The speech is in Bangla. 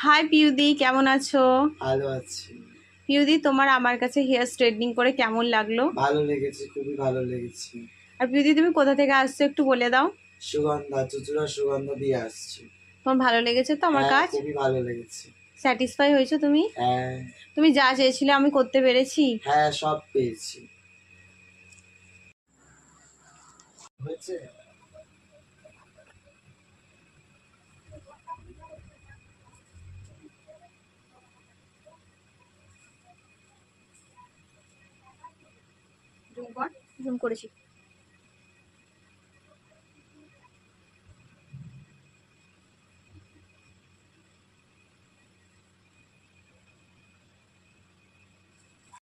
হাই পিউদি, কেমন আছো? ভালো আছি। পিউদি, তোমার আমার কাছে হেয়ার স্ট্রেটনিং করে কেমন লাগলো? ভালো লেগেছে, খুবই ভালো লেগেছে। আর পিউদি, তুমি কোথা থেকে আসছো একটু বলে দাও। সুগন্ধা, চুচুড়া সুগন্ধা দিয়ে আসছি। তোমার ভালো লেগেছে তো আমার হ্যাঁ, কাজ? খুবই ভালো লেগেছে। স্যাটিসফাই হয়েছো তুমি? হ্যাঁ। তুমি যা চেয়েছিলে আমি করতে পেরেছি? হ্যাঁ, সব পেয়েছি। হয়েছে। জুম কর। জুম করেছি।